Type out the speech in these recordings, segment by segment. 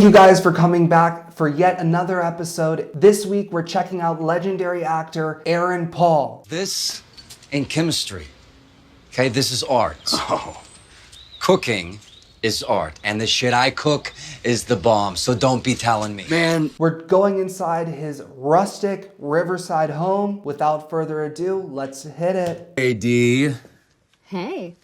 you guys for coming back for yet another episode. This week we're checking out legendary actor Aaron Paul. This ain't chemistry. Okay, this is art. Oh. Cooking is art, and the shit I cook is the bomb, so don't be telling me. Man. We're going inside his rustic riverside home. Without further ado, let's hit it. Hey, D. Hey,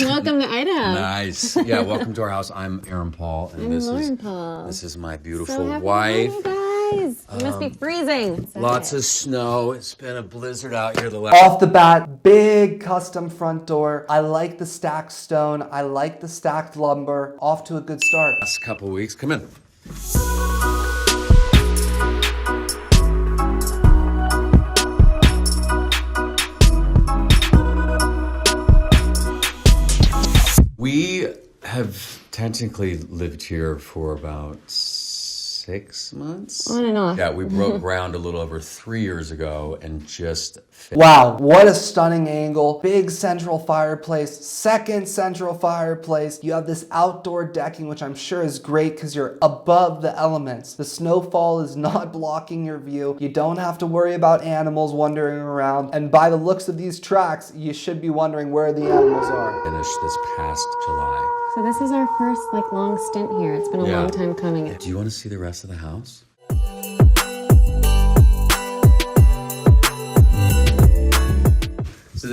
welcome to Idaho. Nice. Yeah, welcome to our house. I'm Aaron Paul, and I'm Lauren Paul. This is my beautiful So happy wife. to meet you guys. It must be freezing. Lots of snow. It's been a blizzard out here the last. Off the bat, big custom front door. I like the stacked stone. I like the stacked lumber. Off to a good start. Last couple weeks. Come in. We have technically lived here for about 6 months. On and off. Yeah, we broke ground a little over 3 years ago and just Wow, what a stunning angle. Big central fireplace, second central fireplace. You have this outdoor decking, which I'm sure is great because you're above the elements. The snowfall is not blocking your view. You don't have to worry about animals wandering around. And by the looks of these tracks, you should be wondering where the animals are. finished this past July. So this is our first long stint here. It's been a long time coming. Do you want to see the rest of the house?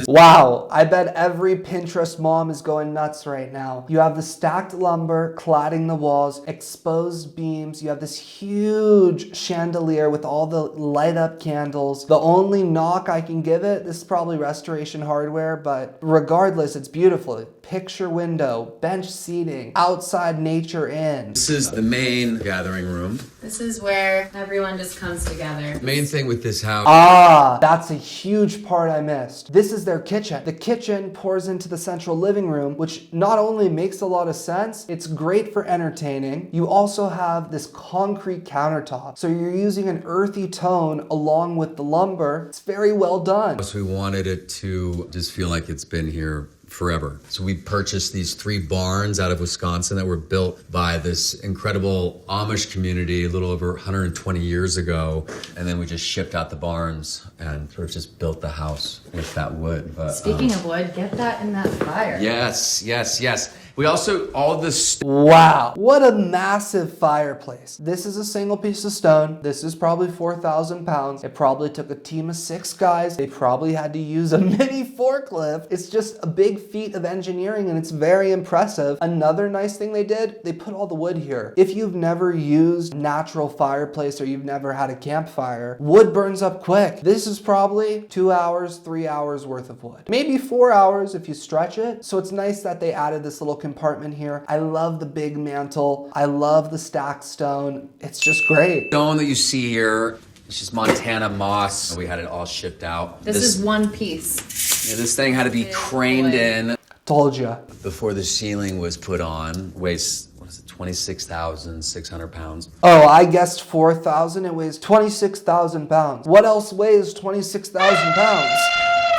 Wow, I bet every Pinterest mom is going nuts right now. You have the stacked lumber cladding the walls, exposed beams. You have this huge chandelier with all the light up candles. The only knock I can give it, this is probably restoration hardware, but regardless, it's beautiful. Picture window, bench seating, outside nature in. This is the main gathering room. This is where everyone just comes together. Main thing with this house. Ah, that's a huge part I missed. This is their kitchen. The kitchen pours into the central living room, which not only makes a lot of sense, it's great for entertaining. You also have this concrete countertop. So you're using an earthy tone along with the lumber. It's very well done. So we wanted it to just feel like it's been here forever. So we purchased these 3 barns out of Wisconsin that were built by this incredible Amish community a little over 120 years ago. And then we just shipped out the barns and sort of just built the house with that wood. But, Speaking of wood, get that in that fire. Yes. We also, all this. Wow, what a massive fireplace. This is a single piece of stone. This is probably 4,000 pounds. It probably took a team of 6 guys. They probably had to use a mini forklift. It's just a big feat of engineering and it's very impressive. Another nice thing they did, they put all the wood here. If you've never used natural fireplace or you've never had a campfire, wood burns up quick. This is probably 2 hours, 3 hours worth of wood. Maybe 4 hours if you stretch it. So it's nice that they added this little compartment here. I love the big mantle. I love the stacked stone. It's just great. Stone that you see here, it's just Montana moss. We had it all shipped out. This is one piece. Yeah, this thing had to be craned in Told ya. before the ceiling was put on. Weighs, 26,600 pounds. Oh, I guessed 4,000. It weighs 26,000 pounds. What else weighs 26,000 pounds?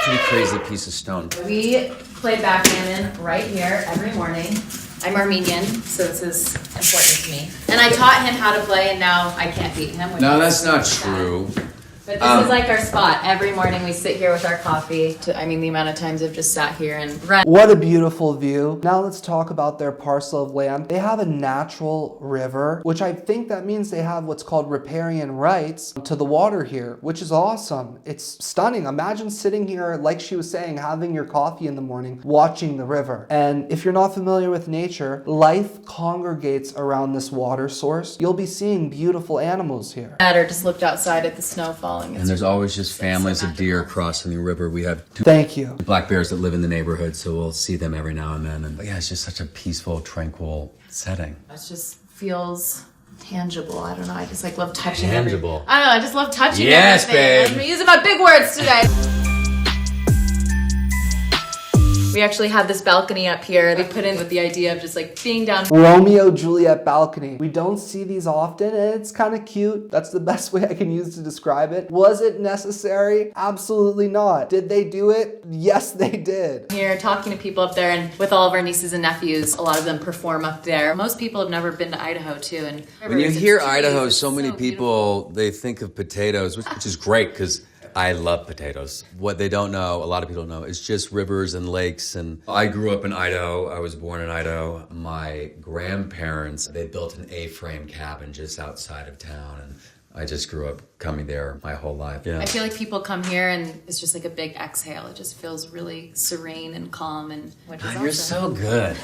Pretty crazy piece of stone. We play backgammon right here every morning. I'm Armenian, so this is important to me. And I taught him how to play, and now I can't beat him. No, that's not true. But this is like our spot. Every morning we sit here with our coffee. The amount of times I've just sat here and read. What a beautiful view. Now let's talk about their parcel of land. They have a natural river, which I think that means they have what's called riparian rights to the water here, which is awesome. It's stunning. Imagine sitting here, like she was saying, having your coffee in the morning, watching the river. And if you're not familiar with nature, life congregates around this water source. You'll be seeing beautiful animals here. Or just looked outside at the snow falling. And there's always just families of deer crossing the river. We have 2 Thank you. black bears that live in the neighborhood, so we'll see them every now and then. And yeah, it's just such a peaceful, tranquil setting. It just feels tangible. I don't know. I just love touching Tangible. I don't know. I just love touching Yes, everything. babe. I'm using my big words today. We actually have this balcony up here. They put in with the idea of just like being down. Romeo Juliet balcony. We don't see these often and it's kind of cute. That's the best way I can use to describe it. Was it necessary? Absolutely not. Did they do it? Yes, they did. Here talking to people up there, and with all of our nieces and nephews, a lot of them perform up there. Most people have never been to Idaho too. And When you hear Idaho, so many people, they think of potatoes, which is great because I love potatoes. What they don't know, a lot of people don't know, is just rivers and lakes. And I grew up in Idaho. I was born in Idaho. My grandparents, they built an A-frame cabin just outside of town. And I just grew up coming there my whole life. Yeah. I feel like people come here and it's just like a big exhale. It just feels really serene and calm, and which is You're awesome. so good.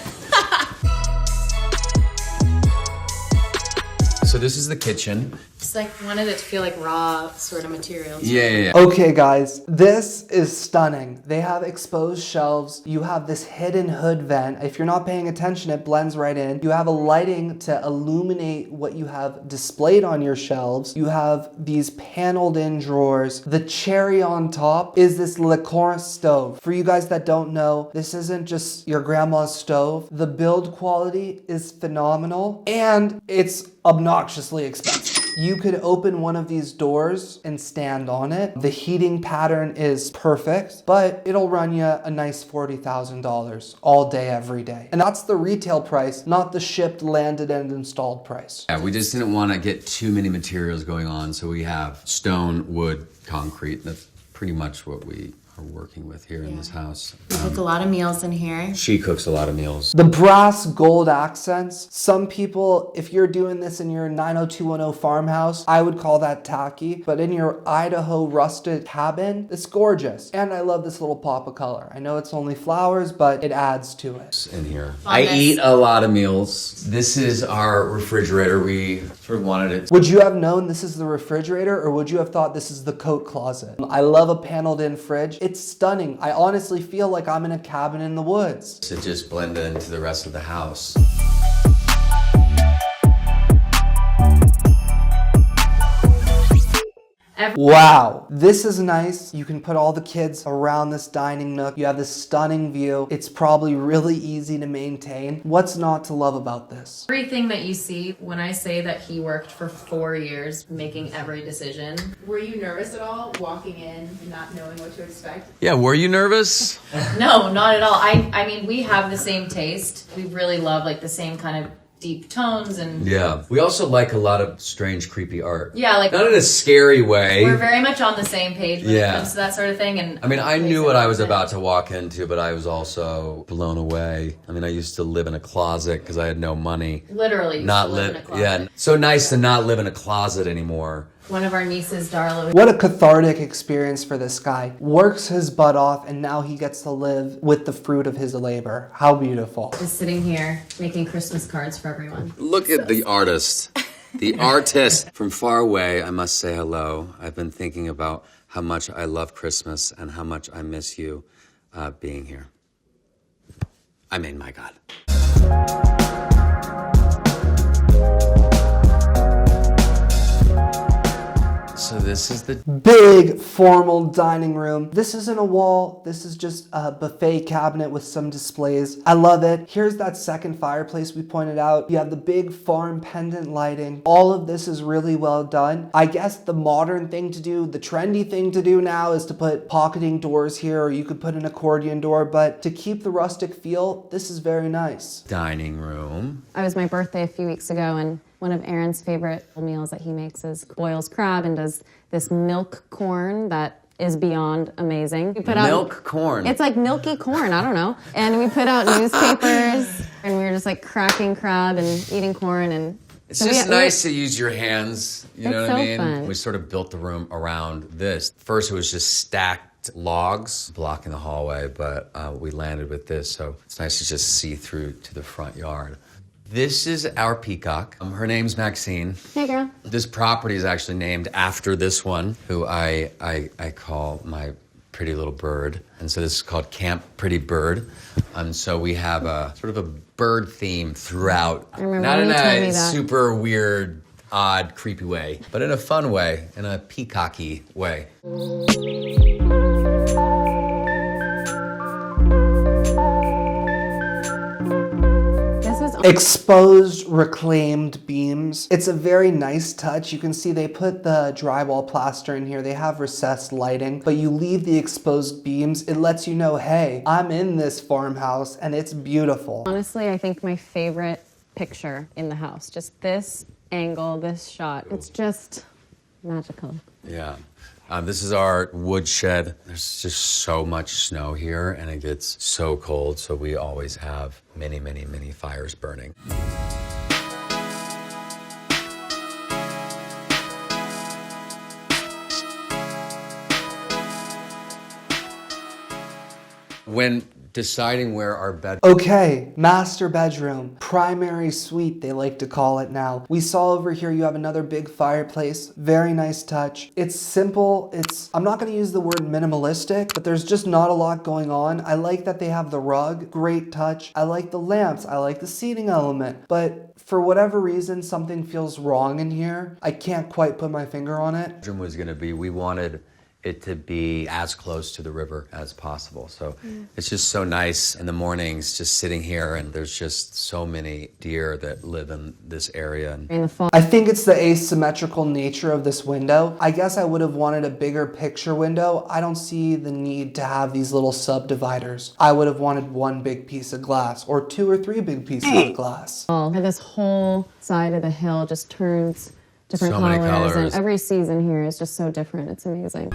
So this is the kitchen. Just like wanted it to feel like raw sort of materials. Yeah. Okay guys, this is stunning. They have exposed shelves. You have this hidden hood vent. If you're not paying attention, it blends right in. You have a lighting to illuminate what you have displayed on your shelves. You have these paneled in drawers. The cherry on top is this Le Corin stove. For you guys that don't know, this isn't just your grandma's stove. The build quality is phenomenal and it's obnoxiously expensive. You could open one of these doors and stand on it. The heating pattern is perfect, but it'll run you a nice $40,000 all day, every day. And that's the retail price, not the shipped, landed, and installed price. Yeah, we just didn't want to get too many materials going on, so we have stone, wood, concrete. That's pretty much what we are working with here in this house. We cook a lot of meals in here. She cooks a lot of meals. The brass gold accents, some people, if you're doing this in your 90210 farmhouse, I would call that tacky, but in your Idaho rusted cabin, it's gorgeous. And I love this little pop of color. I know it's only flowers, but it adds to it. In here. On I this. eat a lot of meals. This is our refrigerator. We sort of wanted it. Would you have known this is the refrigerator, or would you have thought this is the coat closet? I love a paneled in fridge. It's stunning. I honestly feel like I'm in a cabin in the woods. to just blend into the rest of the house. Wow, this is nice. You can put all the kids around this dining nook. You have this stunning view. It's probably really easy to maintain. What's not to love about this? Everything that you see, when I say that he worked for 4 years making every decision. Were you nervous at all walking in and not knowing what to expect? Yeah, were you nervous? No, not at all. I mean, we have the same taste. We really love like the same kind of deep tones and Yeah. We also like a lot of strange, creepy art. yeah, like Not in a scary way. we're very much on the same page when Yeah. it comes to that sort of thing. And I mean, I knew what I was about to walk into, but I was also blown away. I mean, I used to live in a closet because I had no money. literally used Not to live in a live, closet. yeah. So nice to not live in a closet anymore. One of our nieces, Darla, What a cathartic experience for this guy. Works his butt off and now he gets to live with the fruit of his labor. How beautiful. is sitting here making Christmas cards for everyone. Look at the artist. The artist. From far away, I must say hello. I've been thinking about how much I love Christmas and how much I miss you being here. I mean, my God. So this is the Big formal dining room. This isn't a wall. This is just a buffet cabinet with some displays. I love it. Here's that second fireplace we pointed out. You have the big farm pendant lighting. All of this is really well done. I guess the modern thing to do, the trendy thing to do now is to put pocketing doors here, or you could put an accordion door, but to keep the rustic feel, this is very nice. dining room. It was my birthday a few weeks ago, and one of Aaron's favorite meals that he makes is boils crab and does this milk corn that is beyond amazing. We put Milk corn. It's like milky corn, I don't know. And we put out newspapers, and we were just like cracking crab and eating corn, and It's so we- just we- nice to use your hands. You know It's what I so mean? fun. We sort of built the room around this. First, it was just stacked logs blocking the hallway, but we landed with this, so it's nice to just see through to the front yard. This is our peacock. Her name's Maxine. Hey, girl. This property is actually named after this one, who I call my pretty little bird. And so this is called Camp Pretty Bird. And so we have a sort of a bird theme throughout. I remember Not when in you told me a that. super weird, odd, creepy way, but in a fun way, in a peacocky way. Exposed reclaimed beams. It's a very nice touch. You can see they put the drywall plaster in here. They have recessed lighting, but you leave the exposed beams. It lets you know, hey, I'm in this farmhouse and it's beautiful. Honestly, I think my favorite picture in the house, just this angle, this shot, it's just magical. Yeah. This is our woodshed. There's just so much snow here and it gets so cold, so we always have many, many, many fires burning. When deciding where our bed... Okay, master bedroom, primary suite, they like to call it now. We saw over here you have another big fireplace, very nice touch. It's simple, I'm not gonna use the word minimalistic, but there's just not a lot going on. I like that they have the rug, great touch. I like the lamps, I like the seating element, but for whatever reason, something feels wrong in here. I can't quite put my finger on it. Bedroom was gonna be, we wanted it to be as close to the river as possible. So it's just so nice in the mornings just sitting here, and there's just so many deer that live in this area. In the fall. I think it's the asymmetrical nature of this window. I guess I would have wanted a bigger picture window. I don't see the need to have these little subdividers. I would have wanted one big piece of glass or 2 or 3 big pieces of glass. This whole side of the hill just turns different So many colors, colors. and every season here is just so different. It's amazing.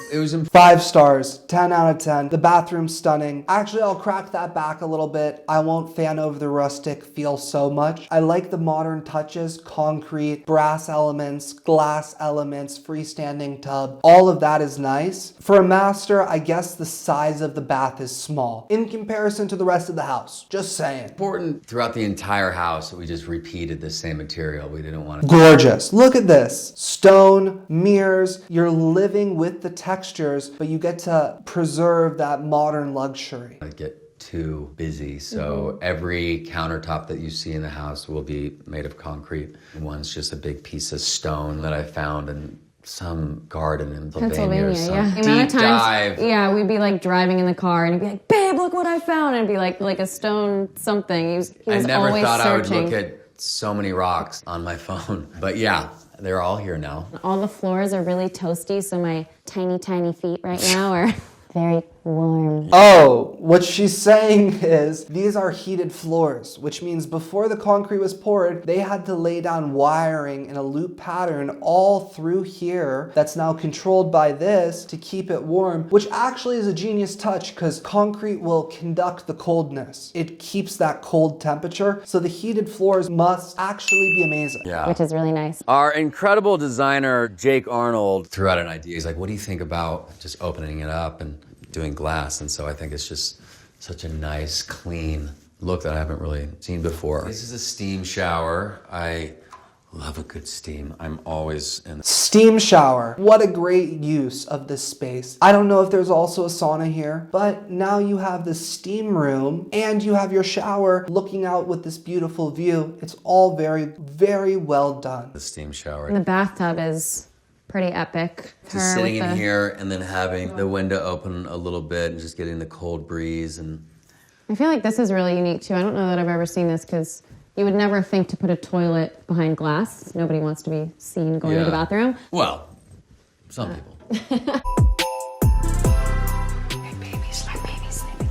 It was 5 stars, 10 out of 10. The bathroom's stunning. Actually, I'll crack that back a little bit. I won't fan over the rustic feel so much. I like the modern touches, concrete, brass elements, glass elements, freestanding tub. All of that is nice. For a master, I guess the size of the bath is small in comparison to the rest of the house. Just saying. important throughout the entire house that we just repeated the same material. We didn't want to... Gorgeous. Look at this. Stone, mirrors, you're living with the textures, but you get to preserve that modern luxury. get too busy, so every countertop that you see in the house will be made of concrete. One's just a big piece of stone that I found in some garden in Pennsylvania or some yeah. The amount deep of times, dive. yeah, we'd be like driving in the car and he'd be like, babe, look what I found. And it'd be like a stone something. He was I never always thought searching. I would look at so many rocks on my phone. But yeah, they're all here now. All the floors are really toasty, so my tiny, tiny feet right now are very warm. Oh, what she's saying is these are heated floors, which means before the concrete was poured, they had to lay down wiring in a loop pattern all through here that's now controlled by this to keep it warm, which actually is a genius touch because concrete will conduct the coldness. It keeps that cold temperature, so the heated floors must actually be amazing. Yeah. Which is really nice. Our incredible designer, Jake Arnold, threw out an idea. He's like, what do you think about just opening it up and doing glass? And so I think it's just such a nice, clean look that I haven't really seen before. This is a steam shower. I love a good steam. I'm always in. Steam shower. What a great use of this space. I don't know if there's also a sauna here, but now you have the steam room and you have your shower looking out with this beautiful view. It's all very, very well done. The steam shower. And the bathtub is pretty epic. Just sitting in here and then having the window open a little bit and just getting the cold breeze. And I feel like this is really unique too. I don't know that I've ever seen this because you would never think to put a toilet behind glass. Nobody wants to be seen going to the bathroom. Well, some people. Hey, babies, my baby's sleeping.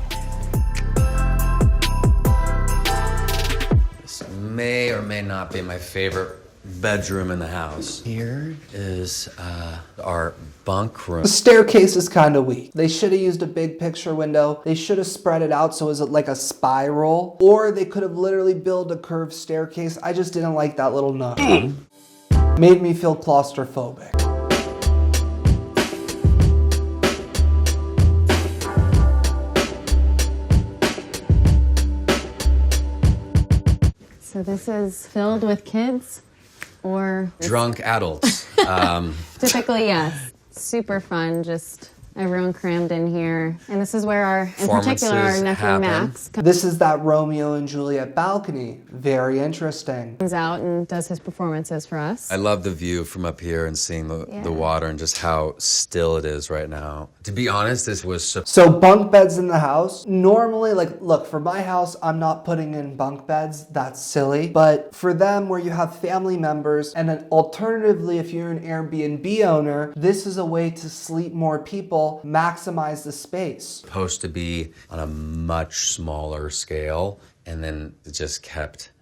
This may or may not be my favorite bedroom in the house. Here is our bunk room. The staircase is kind of weak. They should have used a big picture window. They should have spread it out so it was like a spiral, or they could have literally built a curved staircase. I just didn't like that little nook. Made me feel claustrophobic. So this is filled with kids or Drunk adults. typically, yes. Super fun, just Everyone crammed in here. And this is where in particular, our nephew happen. Max This is that Romeo and Juliet balcony. Very interesting. comes out and does his performances for us. I love the view from up here and seeing the water and just how still it is right now. To be honest, this was So bunk beds in the house. Normally, like, look, for my house, I'm not putting in bunk beds. That's silly. But for them, where you have family members, and then alternatively, if you're an Airbnb owner, this is a way to sleep more people, maximize the space. supposed to be on a much smaller scale, and then it just kept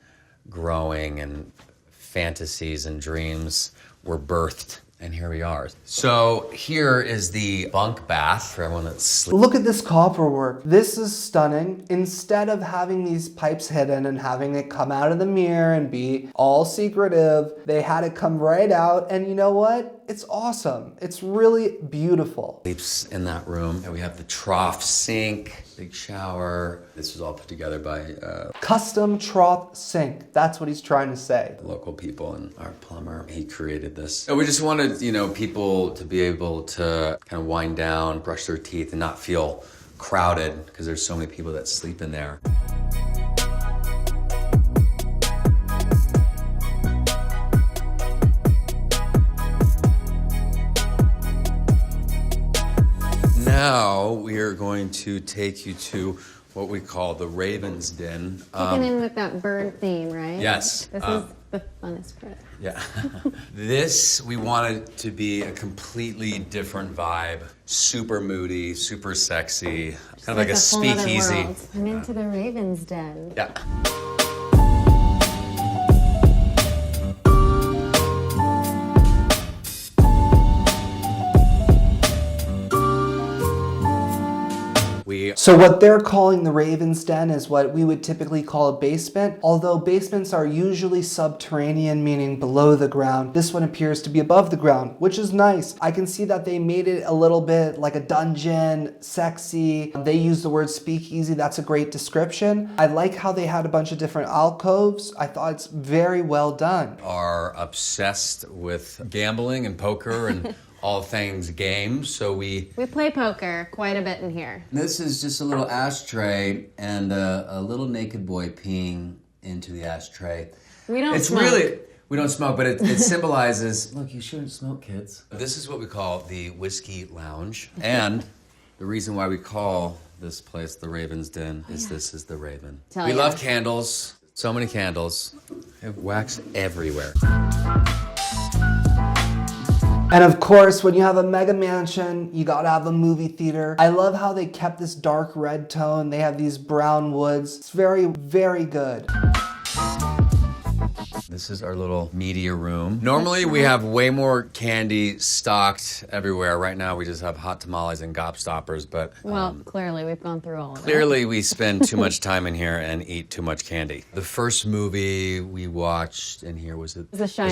growing, and fantasies and dreams were birthed, and here we are. So here is the bunk bath for everyone that's sleeping. Look at this copper work. This is stunning. Instead of having these pipes hidden and having it come out of the mirror and be all secretive, they had it come right out, and you know what? It's awesome. It's really beautiful. Sleeps in that room, and we have the trough sink, big shower. This was all put together by Custom trough sink. That's what he's trying to say. local people, and our plumber, he created this. And we just wanted, people to be able to kind of wind down, brush their teeth, and not feel crowded, because there's so many people that sleep in there. Now we are going to take you to what we call the Raven's Den. Kicking in with that bird theme, right? Yes. This is the funnest part. Yeah. This, we wanted to be a completely different vibe. Super moody, super sexy, kind of like a whole other speakeasy. world. I'm into the Raven's Den. Yeah. So what they're calling the Raven's Den is what we would typically call a basement. Although basements are usually subterranean, meaning below the ground, this one appears to be above the ground, which is nice. I can see that they made it a little bit like a dungeon, sexy. They use the word speakeasy. That's a great description. I like how they had a bunch of different alcoves. I thought it's very well done. Are obsessed with gambling and poker and all things games, so we play poker quite a bit in here. This is just a little ashtray and a little naked boy peeing into the ashtray. We don't It's smoke. really, we don't smoke, but it symbolizes, look, you shouldn't smoke, kids. This is what we call the Whiskey Lounge. And the reason why we call this place the Raven's Den is this is the Raven. Tell we ya. love candles, so many candles. We have wax everywhere. And of course, when you have a mega mansion, you gotta have a movie theater. I love how they kept this dark red tone. They have these brown woods. It's very, very good. This is our little media room. Normally we have way more candy stocked everywhere. Right now we just have hot tamales and gobstoppers, but Well, clearly we've gone through all of it. clearly we spend too much time in here and eat too much candy. The first movie we watched in here was The Shining.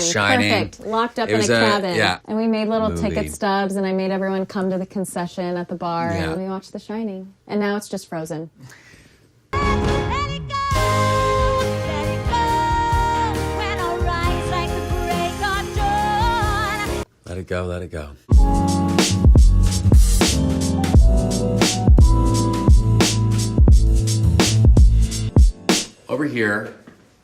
Perfect. Locked up It in a was cabin. yeah. And we made little Movie. ticket stubs, and I made everyone come to the concession at the bar, Yeah. and we watched The Shining. And now it's just Frozen. Let it go, when I rise like the break of dawn. Let it go, let it go. Over here,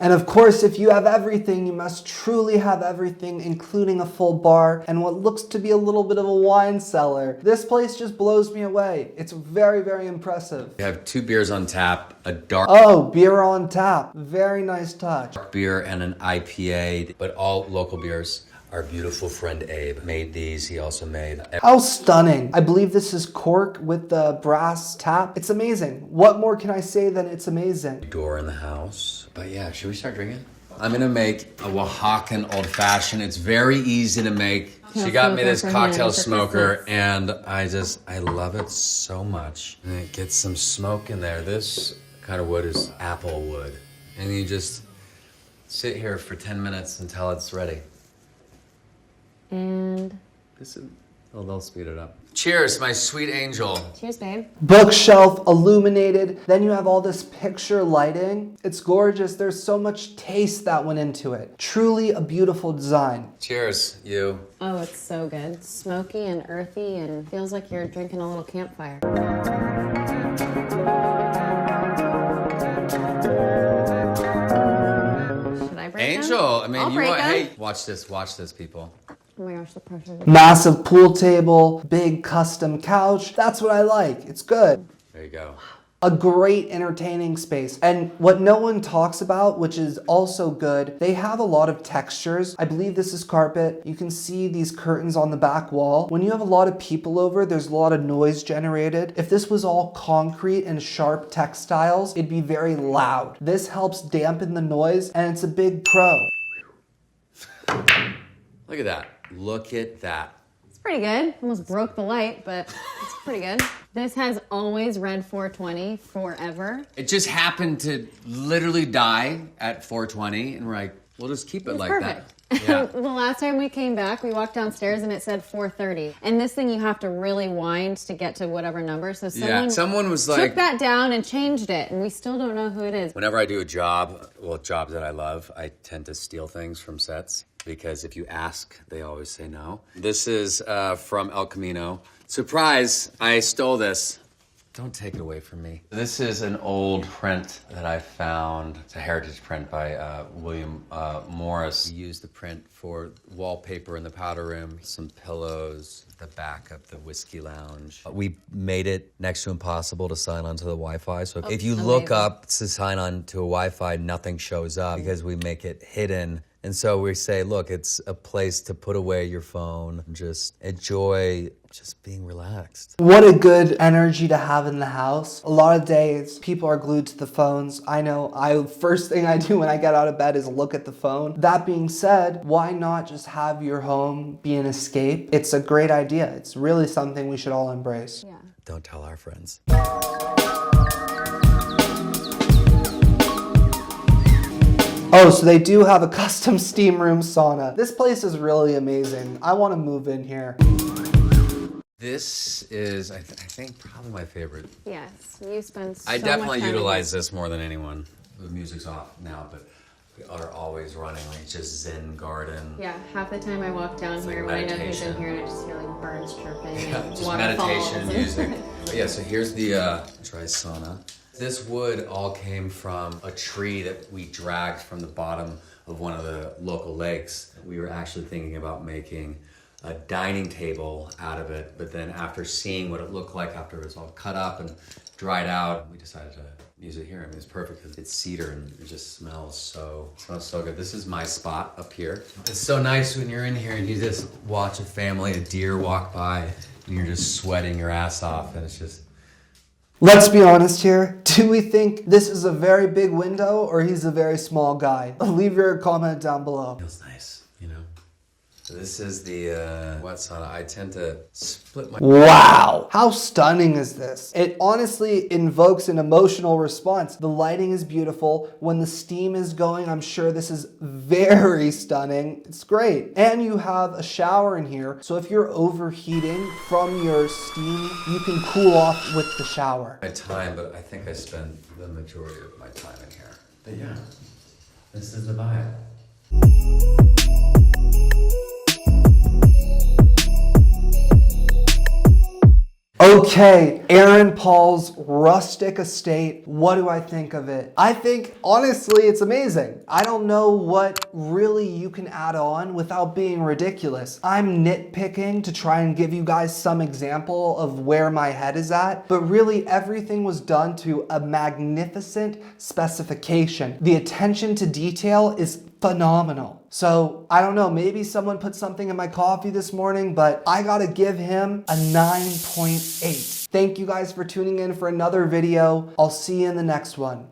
And of course, if you have everything, you must truly have everything, including a full bar and what looks to be a little bit of a wine cellar. This place just blows me away. It's very, very impressive. we have 2 beers on tap, a dark Oh, beer on tap. Very nice touch. beer and an IPA, but all local beers. Our beautiful friend Abe made these. He also made How stunning. I believe this is cork with the brass tap. It's amazing. What more can I say than it's amazing? door in the house. But yeah, should we start drinking? I'm gonna make a Oaxacan old fashioned. It's very easy to make. She got me this cocktail smoker and I love it so much. And it gets some smoke in there. This kind of wood is apple wood. And you just sit here for 10 minutes until it's ready. And They'll speed it up. Cheers, my sweet angel. Cheers, babe. Bookshelf illuminated. Then you have all this picture lighting. It's gorgeous. There's so much taste that went into it. Truly a beautiful design. Cheers, you. Oh, it's so good. Smoky and earthy and feels like you're drinking a little campfire. Should I break Angel, them? I mean, I'll you break want, them. hey, watch this, people. Oh my gosh, the pressure. Massive pool table, big custom couch. That's what I like. It's good. There you go. A great entertaining space. And what no one talks about, which is also good, they have a lot of textures. I believe this is carpet. You can see these curtains on the back wall. When you have a lot of people over, there's a lot of noise generated. If this was all concrete and sharp textiles, it'd be very loud. This helps dampen the noise, and it's a big pro. Look at that. Look at that. It's pretty good. Almost broke the light, but it's pretty good. This has always read 420 forever. It just happened to literally die at 420, and we're like, we'll just keep it It's like perfect. that. Yeah. The last time we came back, we walked downstairs and it said 4:30. And this thing you have to really wind to get to whatever number. So Someone was took like, that down and changed it, and we still don't know who it is. whenever I do a job, well, jobs that I love, I tend to steal things from sets because if you ask, they always say no. This is from El Camino. Surprise, I stole this. Don't take it away from me. This is an old print that I found. It's a heritage print by William Morris. We used the print for wallpaper in the powder room, some pillows, the back of the whiskey lounge. We made it next to impossible to sign onto the Wi-Fi. So if you look up to sign on to a Wi-Fi, nothing shows up because we make it hidden. And so we say, look, it's a place to put away your phone, just enjoy just being relaxed. What a good energy to have in the house. A lot of days, people are glued to the phones. I know, first thing I do when I get out of bed is look at the phone. That being said, why not just have your home be an escape? It's a great idea. It's really something we should all embrace. Yeah. Don't tell our friends. Oh, so they do have a custom steam room sauna. This place is really amazing. I want to move in here. This is, I think, probably my favorite. Yes, you spend so I much definitely time utilize this more than anyone. The music's off now, but we are always running like just Zen garden. Yeah, half the time I walk down like here when I know who's meditation. in here and I just hear like birds chirping and Just waterfalls. meditation music. But yeah, so here's the dry sauna. This wood all came from a tree that we dragged from the bottom of one of the local lakes. We were actually thinking about making a dining table out of it, but then after seeing what it looked like after it was all cut up and dried out, we decided to use it here. I mean, it's perfect because it's cedar and it just smells so good. This is my spot up here. It's so nice when you're in here and you just watch a family, a deer walk by, and you're just sweating your ass off, and it's just. Let's be honest here. Do we think this is a very big window or he's a very small guy? Leave your comment down below. Feels nice, you know? So this is the wet sauna. I tend to split my... Wow, how stunning is this? It honestly invokes an emotional response. The lighting is beautiful. When the steam is going, I'm sure this is very stunning. It's great. And you have a shower in here. So if you're overheating from your steam, you can cool off with the shower. My time, but I think I spend the majority of my time in here. But yeah, this is the vibe. Okay, Aaron Paul's rustic estate. What do I think of it? I think, honestly, it's amazing. I don't know what really you can add on without being ridiculous. I'm nitpicking to try and give you guys some example of where my head is at, but really everything was done to a magnificent specification. The attention to detail is phenomenal. So I don't know, maybe someone put something in my coffee this morning, but I gotta give him a 9.8. Thank you guys for tuning in for another video. I'll see you in the next one.